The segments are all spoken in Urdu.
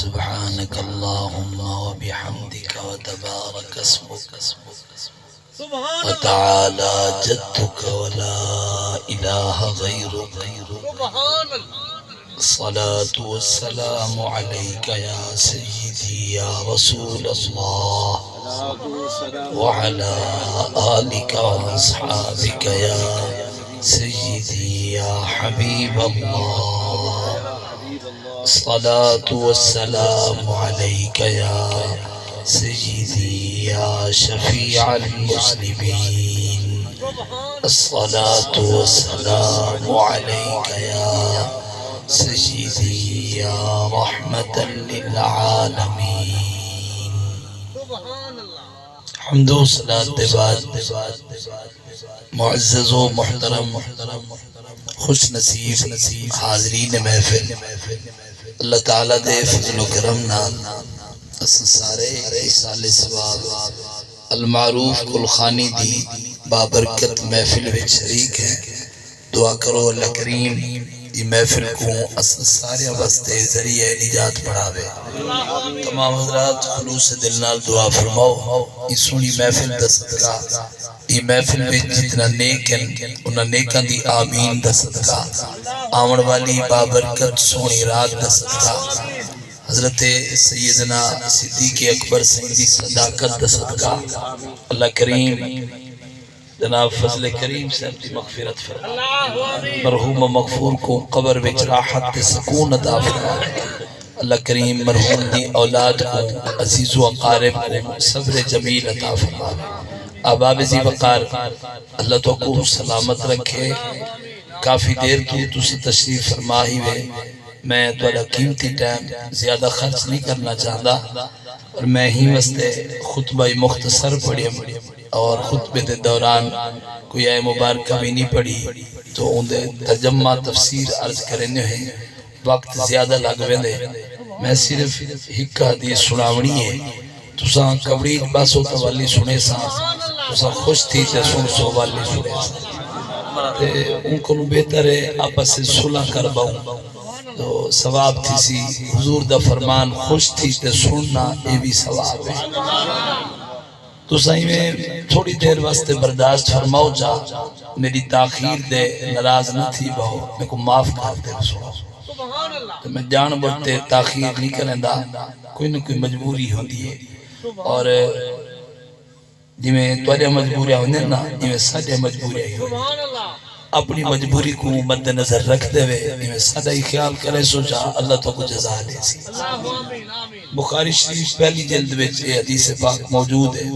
سبحانك اللهم وبحمدك وتبارك اسمك وتعالى جدك ولا إله غيرك. الصلاة والسلام عليك يا سيدي يا رسول الله وعلى آلك وأصحابك يا سيدي يا حبيب الله. الصلاة والسلام عليك يا سيدي يا شفيع المسلمين. الصلاة والسلام عليك يا سيدي يا رحمة للعالمين. حمد و صلاة بعد معزز و محترم خوش نصیب حاضرین محفل، اللہ تعالیٰ دے فضل و کرم نال اساں سارے ایصال ثواب المعروف کلخانی دی بابرکت محفل وچ شریک ہیں. دعا کرو اللہ کریم یہ محفل کو اساں سارے واسطے ذریعہ نجات بناوے. تمام حضرات خلوص دل نال دعا فرماؤ اس سونی محفل دا صدقہ، یہ محفل میں جتنا نیک ہیں انہاں نیکاں دی آمین دا صدقہ، آمن والی بابرکت سونی رات دا صدقہ، حضرت سیدنا صدیق اکبر سیدی صداقت دا صدقہ، اللہ کریم جناب فضل کریم سے اپنی مغفرت فرمائے، مرحوم مغفور کو قبر وچ راحت تے سکون عطا فرمائے. اللہ کریم مرحوم دی اولاد کو عزیز و اقارب کو صبر جمیل عطا فرمائے. احباب ذی وقار اللہ تو کو سلامت رکھے. کافی دیر تو تسی تشریف فرما ہی ہوئے، میں تھوڑا قیمتی ٹائم زیادہ خرچ نہیں کرنا چاہتا اور میں ہی واسطے خطبہ مختصر پڑھی اور خطبے دے دوران کوئی آئے مبارکہ بھی نہیں پڑھی تو ان دے ترجمہ تفسیر عرض کرنے ہیں، وقت زیادہ لگوے دے. میں صرف ایک حدیث سناونی ہے، تساں کبڑیج باسو توالی سنے سا تساں خوش تھی تے سن سو والی سنے سا تے ان کو بہتر ہے آپس سے صلح کر باؤں تو ثواب تھی سی. حضور دا فرمان خوش تھی تے سننا یہ بھی ثواب ہے. تو صحیح میں تھوڑی دیر واسطے برداشت فرماؤ جا، میری تاخیر دے ناراض نہ تھی بہو، میں کو معاف کر دے رسول. تو میں جان بڑھتے تاخیر نہیں کریں دا، کوئی نہ کوئی مجبوری ہوتی ہے اور جی میں توڑے مجبوریاں ہونے نا جی میں ساڑھے مجبوریاں ہونے اپنی مجبوری کو مد نظر رکھ دے وے جی میں سادہ ہی خیال کرے سو جا اللہ تو کو جزا دے سی. بخاری شریف پہلی جلد میں یہ حدیث پاک موجود ہے.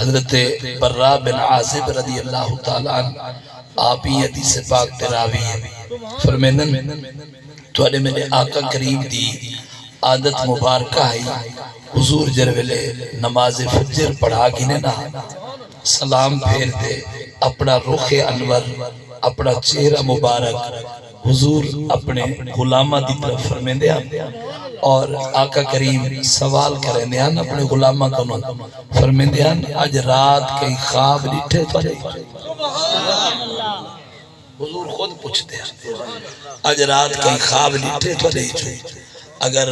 حضرت برا بن عازب رضی اللہ تعالیٰ عنہ آپ ہی حدیث پاک تراوی ہے. فرمیدن توڑے میرے آقا کریم دی عادت مبارکہ ہے، حضور جرویلے نماز فجر پڑھا گینے نا سلام پھیر دے اپنا رخ انور اپنا چہرہ مبارک حضور اپنے غلامہ دی طرف فرمیندے ہیں اور آقا کریم سوال کریں دے ہیں اپنے غلامہ کنو فرمیندے ہیں آج رات کئی خواب ڈٹھے تو رہی. حضور خود پوچھتے ہیں آج رات کئی خواب ڈٹھے تو رہی چھو. اگر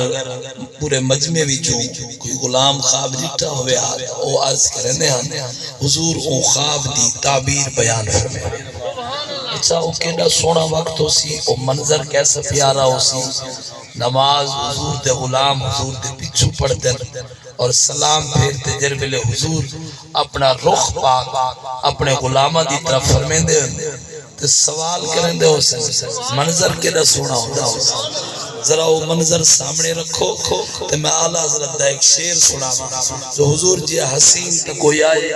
پورے مجمع وچوں کوئی غلام خواب دیتا ہوئے او عرض کرنے ہیں حضور او خواب دی تعبیر بیان فرمائے. اچھا او کیڑا سونا وقت ہو سی، او منظر کیسا پیارا ہو سی. نماز حضور دے غلام حضور دے پچھو پڑھتے اور سلام پھیرتے جربلے حضور اپنا رخ پاک اپنے غلامہ دی طرف فرمیندے تے سوال کرندے ہو سے منظر کیڑا سونا ہوتا ہو سی. ذرا وہ منظر سامنے رکھو تو میں اعلیٰ حضرت دا ایک شیر سنا تو حضور جی حسین تا کوئی آئے.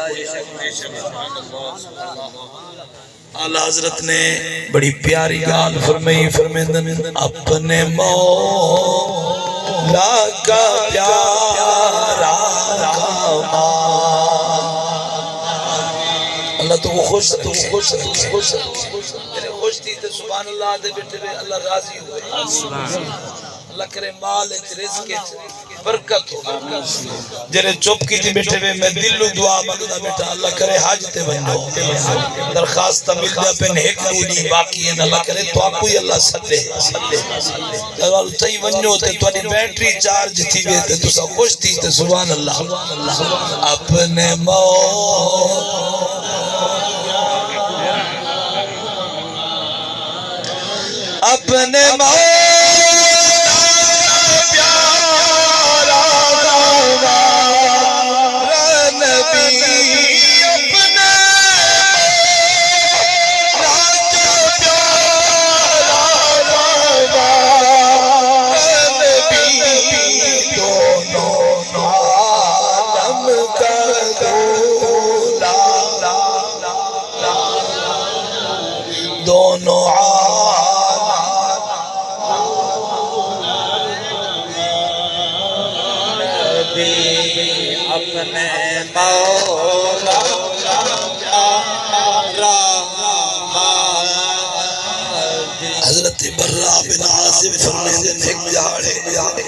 اعلیٰ حضرت نے بڑی پیاری گال فرمائی فرمیندن اپنے مولا کا پیارا اللہ تو وہ خوش رکھے خوش رکھے خوش رکھے خوش تھی تو سبحان اللہ دے بیٹھے اللہ راضی ہوئے. اللہ کرے مال رزق برکت ہو جڑے چپ کی تھی بیٹھے ہوئے میں دلو دعا منگدا بیٹا اللہ کرے حج تے ونجو درخواست مل دیا پہ ایک نوری باقی ہے اللہ کرے تو آپ کوئی اللہ سدے اور تئی ونجو تے تواڈی بیٹری چارج تھی وے تے تسا خوش تھی تے سبحان اللہ اپنے اپنے حضرت برا بن عازب فرمیندے نے ایک جہاڑے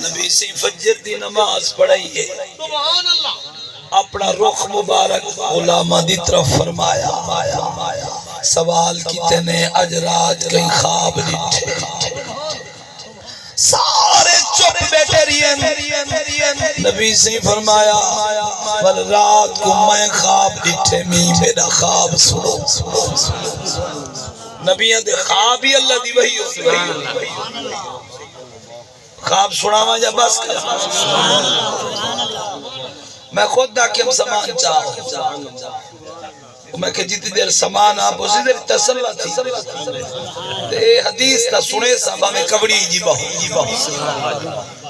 نبی سے فجر دی نماز پڑھائی ہے سبحان اللہ اپنا رخ مبارک علماء دی طرف فرمایا سوال کیتے نے اج رات کہیں خواب ڈٹھے سارے چپ بیٹھے رہین نبی سے فرمایا ول رات کو میں خواب ڈٹھے میرا خواب سنو نبیوں دے خواب ہی اللہ دی وحی ہو خواب سناوا یا بس میں خود دا کہ ہم سامان چاہو میں کہ جتنی دیر سامان آپ اسی دیر تسلہ تھی اے حدیث تا سنے صاحبہ میں کبڑی جی بہو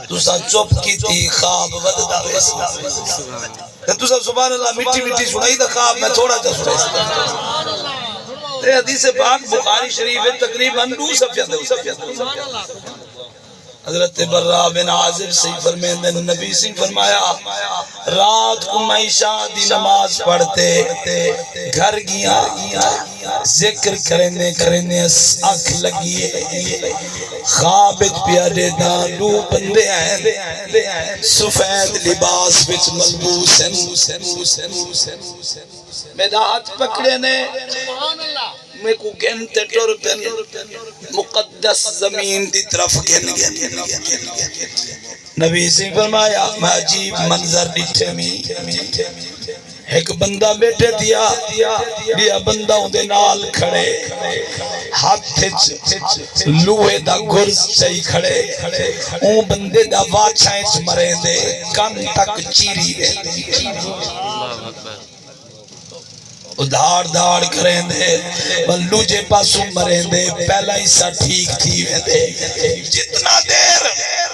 تو سا چپ کی تھی خواب وددہ ویسی تو سا سبحان اللہ مٹی مٹی سنائی دا خواب میں تھوڑا جا سنائی اے حدیث پاک بخاری شریف ہے تقریباً 2 صفحہ حضرت برا بن عازب سے فرمیندے نبی سے فرمایا رات کو میں عشاء دی نماز پڑھتے گھر گیا ذکر کرنے آنکھ لگیے خوابت پیارے دانو بندے ہیں سفید لباس وچ ملبوس ہیں میرا ہاتھ پکڑے نے میں کو گھنتے ٹور پن مقدس زمین دی طرف گھن نبی سے فرمایا میں عجیب منظر ڈٹھے میں ایک بندہ بیٹھے دیا بندہ اندے نال کھڑے ہاتھ لوہے دا گرز چاہی کھڑے اون بندے دا واچھائیں چ مرے دے کن تک چیری دے ادھار دھار کریں دے بلو جے پاسو مریں دے پہلا حصہ ٹھیک تھی ویندے جتنا دیر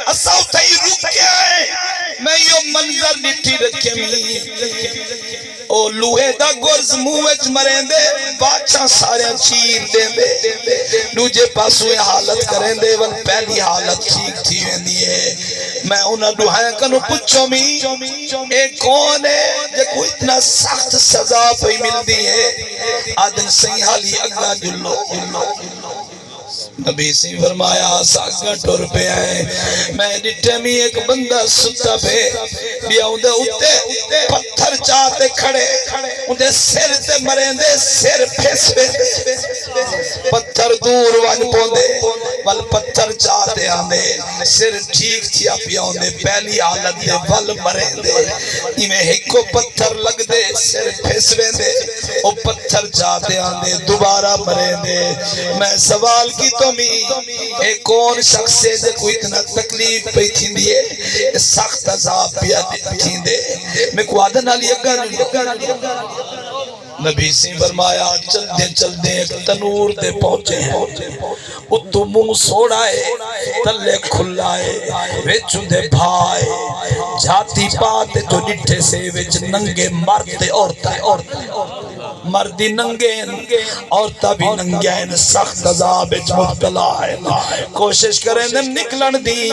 اساو تھئی رک کے آئے میں یہ منظر نٹھی رکھے میں او لوہے دا گرز موچ مریں دے باچھا سارے چیر دیں دے دوجے پاسو یہ حالت کریں دے ول پہلی حالت ٹھیک تھی ویندی ہے میں انہاں دوہائیں کنو پچھو میں ایک کون ہے جے کو اتنا سخت سزا پہ مل دی ہے آدن صحیح حالی اگلا جلو نبی سے فرمایا ساکھا ٹور پہ آئے میں ڈٹھے میں ایک بندہ ستا پہ بیا اندھے اتے پتھر چاہتے کھڑے اندھے سر تے مریں دے سر پھیس پہ پتھر دور وان پوندے ول پتھر چاہتے آندے سر ٹھیک تھی بیا اندھے پہلی حالت دے ول مریں دے میں ایک کو پتھر لگ دے سر پھیس دے او پتھر چاہتے آندے دوبارہ مریں دے میں سوال کی تو ایک کون شخص سے جے کوئی اتنا تکلیف پہ تھی دیئے سخت عذاب پیا تھی دے میں کو آدھن علی اگا نبی سے فرمایا چل دے ایک تنور دے پہنچے ہیں اتو منہ سوڑائے تلے کھلائے ویچو دے بھائے جاتی پاتے تو ڈٹھے سے ویچ ننگے مرد مردی ننگے عورتہ بھی ننگے ہیں سخت عذاب مبتلا ہے کوشش کریں دم نکلن دی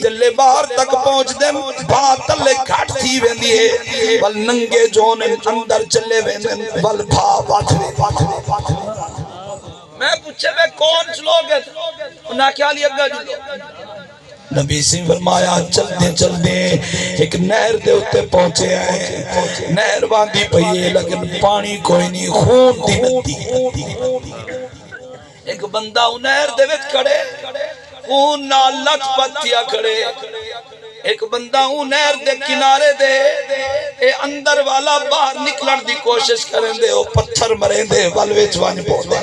جلے باہر تک پہنچ دم بات تلے گھٹ تھی ویندی ہے بل ننگے جون اندر چلے ویندن بل بھا باتھوے میں پوچھے میں کون چلو گے انہاں کیا لیا گا جلو نبی سی فرمایا چل دے ایک نہر دے اتے پہنچے ہیں، نہر باندھی پئیے لیکن پانی کوئی نہیں، خون دی ندی۔ ایک بندہ نہر دے وچ کھڑے، خون نال لت پتیا کھڑے، ایک بندہ نہر دے کنارے دے اے اندر والا باہر نکلن دی کوشش کریں دے، او پتھر مریں دے ول وچ ون پوندے،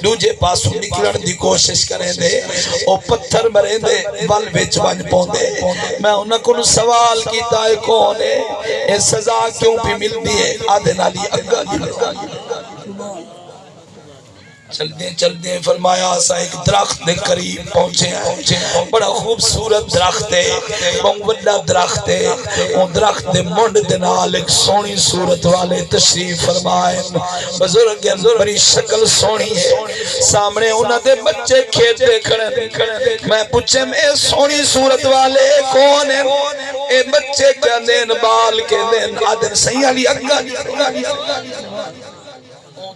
دوجے پاسوں نکلن دی کوشش کریں دے، او پتھر مریں دے ول وچ ون پوندے۔ میں انہاں کو سوال کیتا ہے کون ہے، اے سزا کیوں بھی ملدی ہے؟ آدھے نالی اگا چل دیں فرمایا اسا ایک درخت دے قریب پہنچے ہیں، بڑا خوبصورت درخت ہے، بہت بڑا درخت ہے، اون درخت دے منڈ دے نال ایک سونی صورت والے تشریف فرمائے، بزرگ بڑی شکل سونی ہے، سامنے انہاں دے بچے کھیتے کھڑے، میں پوچھے میں سونی صورت والے کون ہیں؟ اے بچے کیا دین بال کے دین آدن سہی علی اگا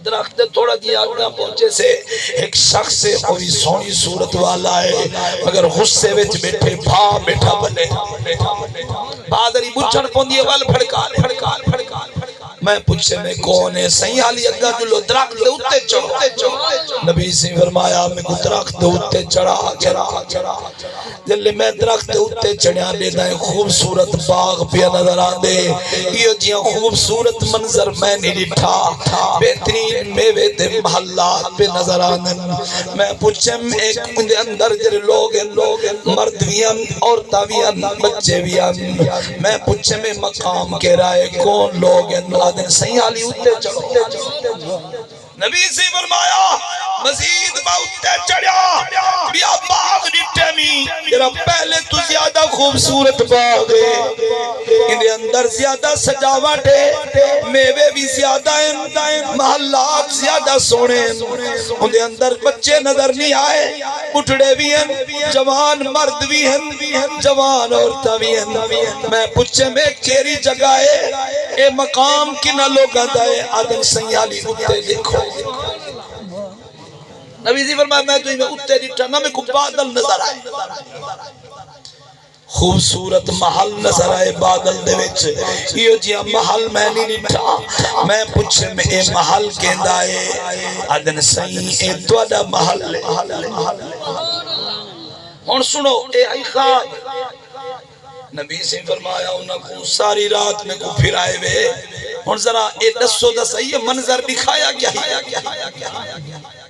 درخت تھوڑا جی آگا پہنچے سے ایک شخص سے کوئی سونی صورت والا ہے، مگر غصے وچ بیٹھے بھا بیٹھا بنے بادری بچھڑ پوندی وال پھڑکال میں پوچھے میں کون ہے؟ سہی حالی اگا جلو درخت دے اتے چڑھو، نبی سے فرمایا میں کو درخت دے اتے چڑھا جلے میں درخت دے اتے چڑھیا دینا ہے، خوبصورت باغ پہ نظر آندے، یہ جیاں خوبصورت منظر میں نہیں ڈٹھا، بہترین میوے دے محلات پہ نظر آندے۔ میں پوچھے ایک اندے اندر جرے لوگ مرد بھی ہیں، عورتاں بھی ہیں، بچے بھی ہیں، میں پوچھے میں مقام کہہ رہا ہے کون لوگ ہیں؟ آدھے سہی حالی اتے چڑھو، نبی سے فرمایا مزید باؤتے چڑھیا بیا باغ ڈٹے می تیرا پہلے تو زیادہ خوبصورت باغ ہے، اندے اندر زیادہ سجاوٹ ہے، میوے بھی زیادہ ہیں، محلات زیادہ سونے ہیں، اندے اندر بچے نظر نہیں آئے، اٹھڑے بھی ہیں، جوان مرد بھی ہیں، جوان عورتیں بھی ہیں۔ میں پوچھے میں کیری جگہ ہے، اے مقام کنہ لوگاں دا ہے؟ آدم سیالی اتے دیکھو، نبی جی فرمایا میں تو ہی میں اتے دیکھتا نہ میں کو بادل نظر آئے، خوبصورت محل نظر آئے بادل دے وچ، یہ جیا محل میں نہیں دیکھتا، میں پوچھے میں اے محل کہندا ہے؟ آدن صحیح اے توڑا محل ہے۔ اور سنو اے آئی خواب، نبی سے فرمایا انہوں کو ساری رات میں کو پھر آئے وے، اور ذرا اے دسو دس یہ منظر دکھایا کیا ہے؟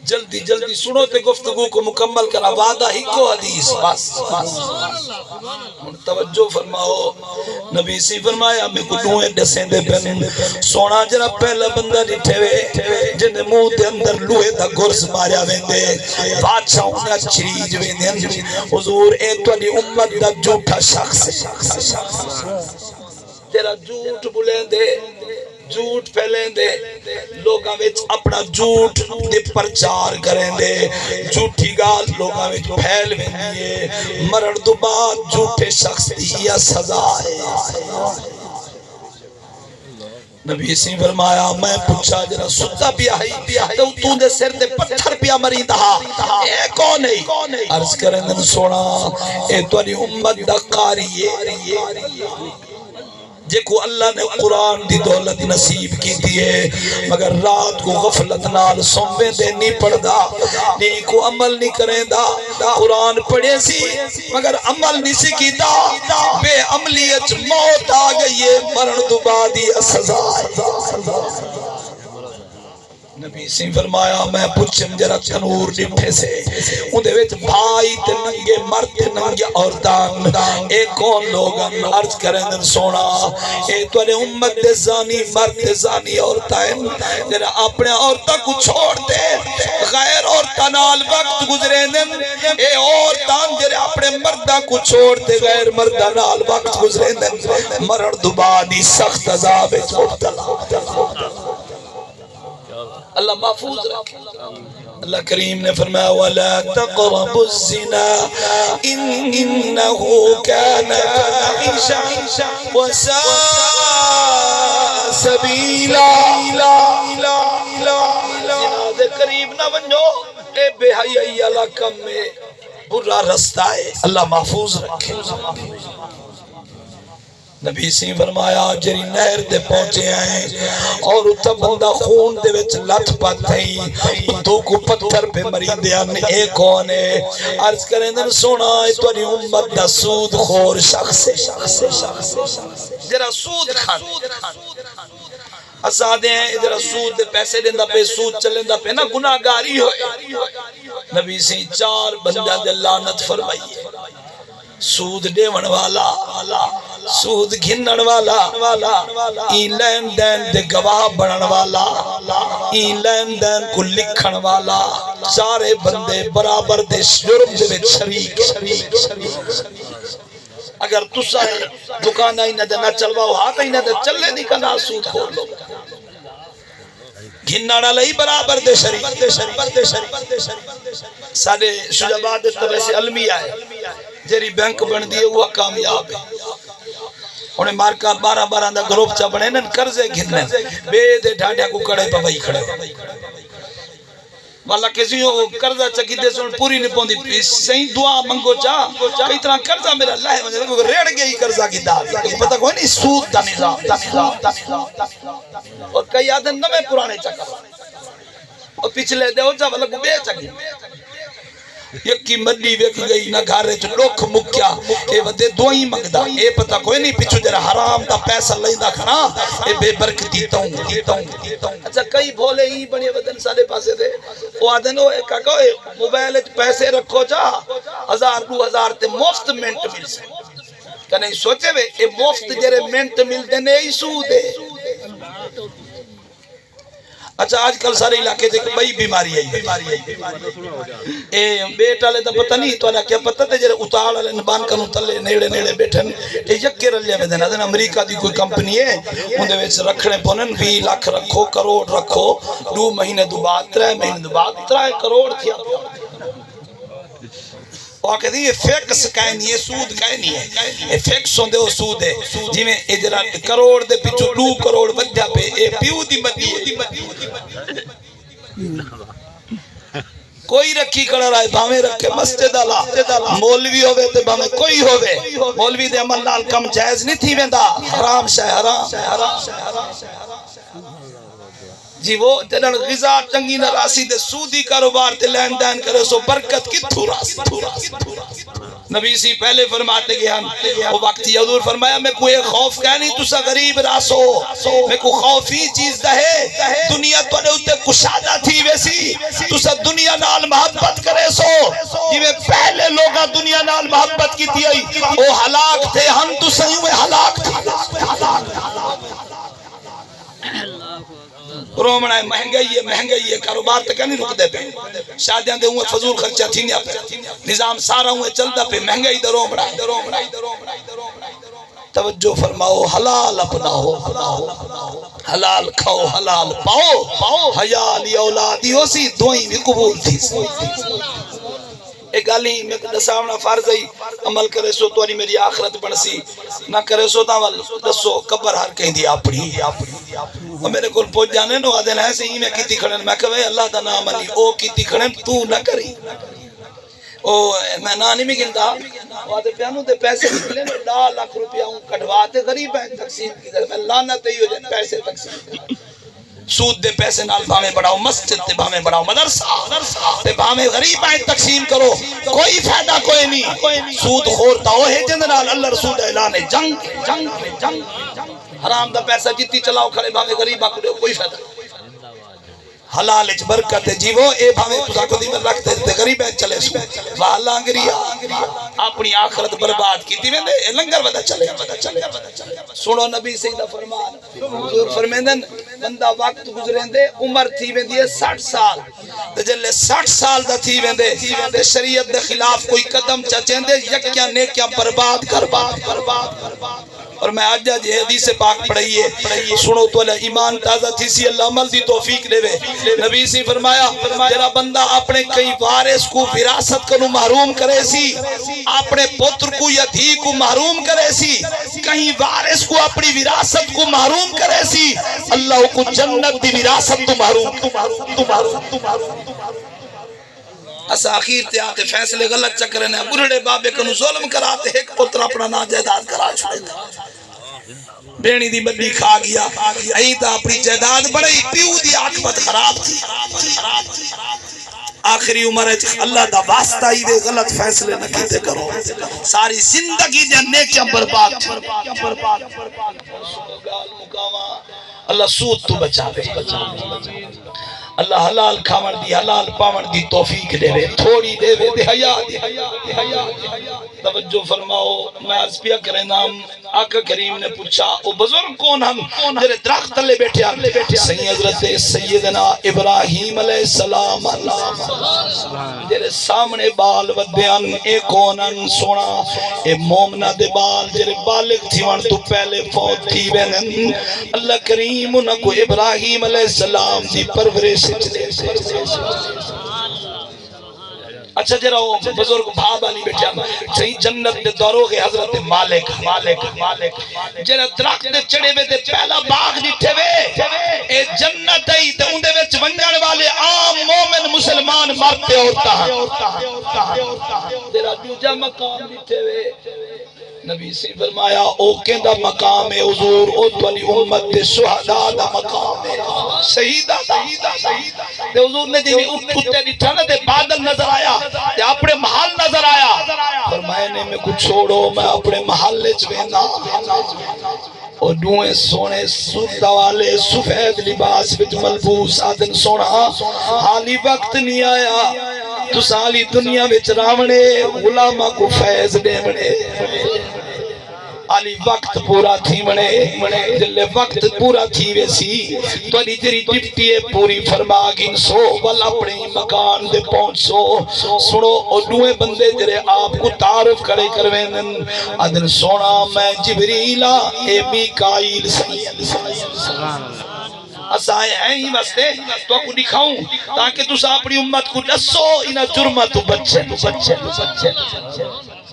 جلدی سنو تے گفتگو کو مکمل کرا، وعدہ ہی کو حدیث بس توجہ فرماؤ۔ نبی سے فرمایا میں کو دوئے دسیں دے پہنے سونا جرا پہلا بندہ ڈٹھے وے جن منہ دے اندر لوہے دا گرز ماریا ویندے، بادشاہ انہا چریج ویندے، حضور اے تو دی امت دا جھوٹا شخص تیرا جھوٹ بلیں دے، جھوٹ پھیلیں دے، لوگاں وچ اپنا جھوٹ دے پرچار کریں دے، جھوٹی گال لوگاں وچ پھیل ویندیے، مرن دو بعد جھوٹے شخص دی یا سزا ہے۔ نبی سے فرمایا میں پوچھا جرا ستا پیا ہے تو دے سر دے پتھر پیا مری دہا، اے کون ہے؟ عرض کریں دن سونا اے تواری امت دا قاری ہے، جے کو اللہ نے قرآن دی دولت نصیب کی دیئے، مگر رات کو غفلت نال سنبے دے نہیں پڑھ دا، نہیں کو عمل نہیں کریں دا، قرآن پڑھے سی مگر عمل نہیں سی کی دا، بے عملیت موت آگئیے، مرن دبادی سزا ہے۔ نبی سے فرمایا میں پوچھم جرا تنور ڈٹھے سے اندھے ویچ بھائی تے ننگے مرد تے ننگے عورتان، اے کون لوگن؟ عرض کریں دن سونا اے توڑے امت دے زانی مرد دے زانی عورتان، جرا اپنے عورتہ کو چھوڑ دے، غیر عورتانال وقت گزرے دن، اے عورتان جرا اپنے مردہ کو چھوڑ دے، غیر مردانال وقت گزرے دن، مرد دبادی سخت عذاب مبتلا۔ اللہ محفوظ رکھے۔ اللہ کریم نے فرمایا وَلَا تَقْرَبُوا الزِّنَا إِنَّهُ كَانَ فَاحِشَةً وَسَاءَ سَبِيلًا۔ زنا دے قریب نہ ونجو، اے بے حیائی والا کم ہے، برا رستہ ہے، اللہ محفوظ رکھے۔ نبی سی فرمایا جری نہر دے پہنچے آئے اور اتھا بندہ خون دے وچ لت پاتھیں اتھو کو پتھر پہ مری دیا اے کون ہے؟ عرض کریں دن سونا ہے توری امت دا سود خور شخص جرا سود کھان اسادے ہیں ادھر سود دے پیسے دیندہ پہ سود چلندہ پہ نا گناہگاری ہوئے۔ نبی سی 4 بندہ دے لعنت فرمائی سود دیون والا، سود گھنن والا، این لین دین دے گواہ بنن والا، این لین دین کو لکھن والا، سارے بندے برابر دے جرم دے وچ شریک۔ اگر تسا دکانہ ہی نہ دے نہ چلواؤ ہاتھ ہی نہ دے چلے نہیں کنا سود کھول لو، گھنن والا ہی برابر دے شریک۔ سارے شجابات طرح سے علمیہ ہے جیری بینک بن دیئے وہ کامیاب ہے۔ انہیں مارکا 12 دا گروپ چا بنے نن کرزے گھننے بے دے ڈھاڑیا کو کڑے پا بھائی کھڑے والا کسی ہو کرزہ چکی دے سن پوری نہیں پوندی صحیح دعا منگو چاہ کئی طرح کرزہ میرا اللہ ہے مجھے ریڑ گئی کرزہ کی دار پتہ کوئی نہیں سود دا نظام اور کئی آدھن نمیں پرانے چکا اور پچھلے دے ہو چاہ والا کو بے چکی یکی مڈی ویک گئی نہ گھارے جو لوک مکیا اے ودے دوئیں مگدہ اے پتہ کوئی نہیں پچھو جرہ حرام دا پیسہ لائندہ کھنا اے بے برکتیتا ہوں۔ اچھا کئی بھولے ہی بڑے ودن سالے پاسے دے وہ آدھنو اے کہا اے موبائل پیسے رکھو جا 1000-2000 تے مفت منٹ مل سے کہ نہیں سوچے وے اے مفت جرے منٹ مل دینے ہی سود ہے۔ اچھا آج کل سارے علاقے جے بئی بیماری ہے اے بیٹا لے تا پتہ نہیں تو اللہ کیا پتہ تے جرے اتاڑ لے نبان کنو تلے نیڑے بیٹھن اے یکے رلے میں دینا دینا امریکہ دی کوئی کمپنی ہے اندھے ویچ رکھنے پونن 20 لاکھ رکھو کروڑ رکھو 2 مہینے دو بعد 3 مہینے دو بعد 3 کروڑ تھیا وہ آکے دی یہ فیکس کائے نہیں ہے سود کائے نہیں ہے یہ فیکس ہوندے وہ سود ہے جی میں ادھر کروڑ دے پیچھو 2 کروڑ بدھا پہ اے پیو دی مدی ہے کوئی رکھی کڑا رہا ہے بھامے رکھے مسجد اللہ مولوی ہوئے تے بھامے کوئی ہوئے مولوی دے عمل نال کم جائز نہیں تھی ویندہ حرام شاہ حرام جی وہ جنہاں غذا چنگی نہ راسی دے سودی کاروبار تے لین دین کرے سو برکت کی تھو راسی نبی سی پہلے فرماتے گئے وہ وقتی حضور فرمایا میں کوئی خوف کہہ نہیں تسا غریب راسو میں کوئی خوفی چیز دہے دنیا تو نے اتے کشادہ تھی ویسی تسا دنیا نال محبت کرے سو جی میں پہلے لوگا دنیا نال محبت کی تھی وہ ہلاک تھے ہم تو صحیح میں ہلاک تھے رومنا ہے مہنگائی ہے کاروبار تک نہیں رک دے پہ شادیاں دے ہوئے فضول خرچہ تھینیا پہ نظام سارا ہوئے چلتا پہ مہنگائی در رومنا ہے توجہ فرماؤ حلال اپناؤ حلال کھاؤ حلال پاؤ حیالی اولادی ہو سی دوئیں بھی قبول تھی ایک گالی میں دساونا فارضی عمل کرے سو تو میری آخرت بڑھسی نہ کرے سو تاول دسو قبر ہر کہیں دی آپڑی اور میرے کل پوچھ جانے نو آدھے ایسے ہی میں کیتی کھڑن میں کہوے اللہ دا نام علی او کیتی کھڑن تو نہ کری او میں نانی میں گنتا وہ آدھے پیانو دے پیسے نکلے 10 لاکھ روپیہ ہوں کٹواتے غریب ہیں تقسیم کی در میں لانت ہی ہو جائے پیسے تقسیم کی سود دے پیسے نال بھامے بڑھاؤ مسجد دے بھامے بڑھاؤ مدرسہ دے بھامے غریب آئیں تقسیم کرو کوئی فائدہ کوئی نہیں سود خورتا ہو ہے جن نال اللہ رسول اعلان جنگ حرام دا پیسہ جتی چلاؤ کھڑے بھامے غریب آکو کوئی فائدہ حلال اچ برکت جیو اے بھامے تُسا کو دی میں رکھتے تے غریب ہیں چلے سو واللہ گریا اپنی آخرت برباد کی تھی میں نے لنگر ودا چلے سنو نبی سیدہ فرمان حضور فرمیندن بندہ وقت گزرین دے عمر تھی میں دیئے 60 سال جلے 60 سال دا تھی میں دے شریعت دے خلاف کوئی قدم چچین دے یکیاں نیکیاں برباد کر اور میں آج جی حدیث پاک پڑھائیے سنو تو اللہ ایمان تازہ تھی سی اللہ عمل دی توفیق دے وے نبی سی فرمایا جرا بندہ اپنے کئی وارث کو وراثت کو محروم کرے سی اپنے پتر کو یا دھی کو محروم کرے سی کہیں وارث کو اپنی وراثت کو محروم کرے سی اللہ کو جنت دی وراثت تو محروم اسا اخیر تے آتے فیصلے غلط چکرے نے بڑھڑے بابے کنو ظلم کراتے ایک پتر اپنا ناجائیداد کرا چھوڑے تھا بینی دی بڈی کھا گیا ائی تا اپنی جائیداد بڑی پیو دی عاقبت خراب تھی آخری عمر اللہ دا واسطہ ہی دے غلط فیصلے نہ کیتے کرو ساری زندگی دے نیکیاں برباد اللہ سود تو بچاوے اللہ حلال کھاون دی حلال پاون دی توفیق دے وے تھوڑی دے وے دے حیا توجہ فرماؤ میں عرض پیا کرے نام آقا کریم نے پوچھا او بزرگ کون ہم جرے درخت تلے بیٹھے سید حضرت سیدنا ابراہیم علیہ السلام جرے سامنے بال ودیان اے کونن سونا اے مومنہ دے بال جرے بالغ تھی وان تو پہلے فوت تھی بینن اللہ کریم انہ کو ابراہیم علیہ السلام دی پرورش اچھا جرا وہ بزرگ بھاب آلی بیٹھا صحیح جنت دے دروغ حضرت مالک جرا درخت دے چڑے وے دے پہلا باغ دیٹھے وے اے جنت ہے تے اندے وچ ونجن والے عام مومن مسلمان مرتے ہوتا ہیں جرا دوجا مقام دیٹھے وے نبی سے فرمایا او کہندا مقام ہے حضور او توالی امت دے شہداء دا مقام ہے شہیدہ تے حضور نے جی اٹھتے ڈٹھا نا تے بادل نظر آیا تے اپنے محل نظر آیا فرمایا نے میں کچھ چھوڑو میں اپنے محل وچ وینا اور دوئے سونے سودہ والے سفید لباس وچ ملبوس آدن سونا حالی وقت نہیں آیا تو سالی دنیا وچ راونے غلامہ کو فیض دے بڑے علی وقت پورا تھی منے دل وقت پورا تھی ویسی تو علی جری ڈپٹی پوری فرما گن سو والا اپنے مکان دے پہنچ سو سنو اور دوئے بندے جرے آپ کو تعارف کرے کروینن ادن سونا میں جبریلا اے میکائیل اسائے ہیں ہی واسطے تو آپ کو دکھاؤں تاکہ تُسا اپنی امت کو لسو انہ جرمہ تو بچے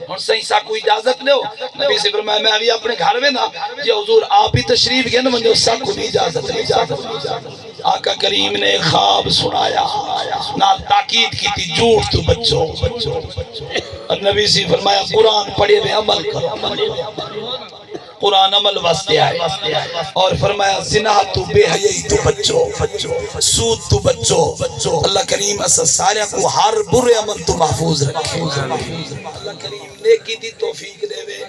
اور صحیح سا کوئی اجازت لے ہو نبی سے فرمایا میں ابھی اپنے گھر میں نا یہ حضور آپ ہی تشریف گئے نا مجھے اس سا کوئی اجازت آقا کریم نے خواب سنایا نال تاکید کی تھی جھوٹ تو بچو اور نبی سے فرمایا قرآن پڑھے میں عمل کرو قرآن عمل واسطے آئے اور فرمایا زنا تو بے حیائی تو بچو سود تو بچو اللہ کریم اسا سارے کو ہر برے عمل تو محفوظ رکھے اللہ کریم نیکی دی توفیق دے وے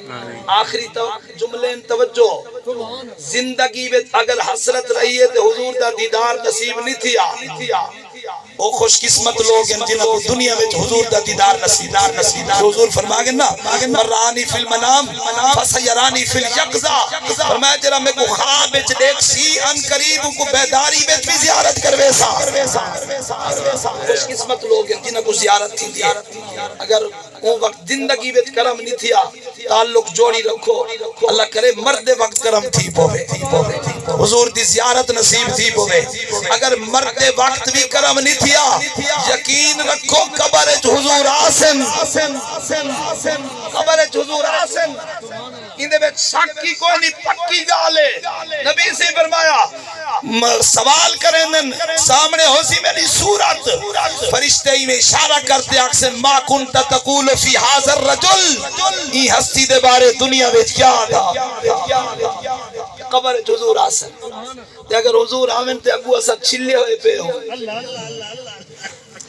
آخری جملے توجہ زندگی میں اگر حسرت رہی ہے تو حضور دا دیدار نصیب نہیں تھیا او خوش قسمت لوگ ہیں جنہاں کو دنیا میں حضور دا دیدار نصیب حضور فرما گئے نا مرانی فی المنام فسیرانی فی الیقظہ فرمایا جرا میں کو خواب وچ دیکھ سی ان قریب کو بیداری وچ بھی زیارت کروے سا خوش قسمت لوگ ہیں جنہاں کو زیارت تھی اگر وہ وقت زندگی وچ کرم نہیں تھیا تعلق جوڑی رکھو اللہ کرے مرد وقت کرم تھی پوے حضور دی زیارت نصیب تھی پوے اگر مرد وقت بھی کرم نہیں تھیا یقین رکھو قبر حضور آسن قبر حضور آسن اندے میں شک کی کوئی نہیں پکی گالے نبی سے فرمایا سوال کریں سامنے ہو سی میری صورت فرشتے ہی میں اشارہ کرتے اکسن ما کنت تقول فی حاضر رجل یہ ہستی دے بارے دنیا میں کیا تھا قبر حضور آسن اگر حضور آمن تے ابو اسد چھلے ہوئے پہ ہو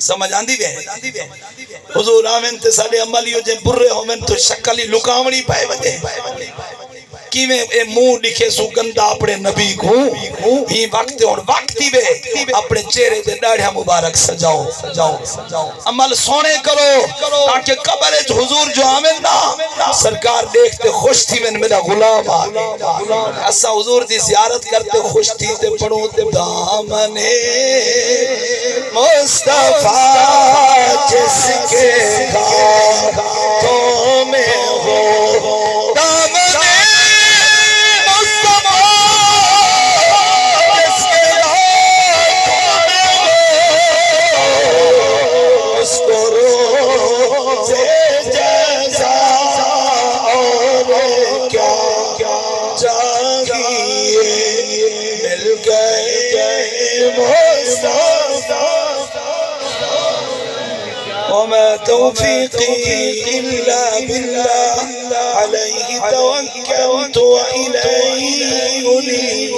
سمجھ آندی بے حضور آمن تے سالے عملیوں جن برے ہومن تو شکلی لکاونی پائے وجہ کی میں اے منہ لکھے سو گندہ اپنے نبی کو ہی وقت اور وقتی بے اپنے چہرے دے ڈاڑھیا مبارک سجاؤ عمل سونے کرو تاکہ قبر حضور جو آمن نا سرکار دیکھتے خوش تھی میں میرا غلام آگے ایسا حضور دی زیارت کرتے خوش تھی تے پڑھو تے دامنے مصطفیٰ جس کے گھاتوں میں ہو دامنے توفيقي إلا بالله عليه توكلت وإليه أنيب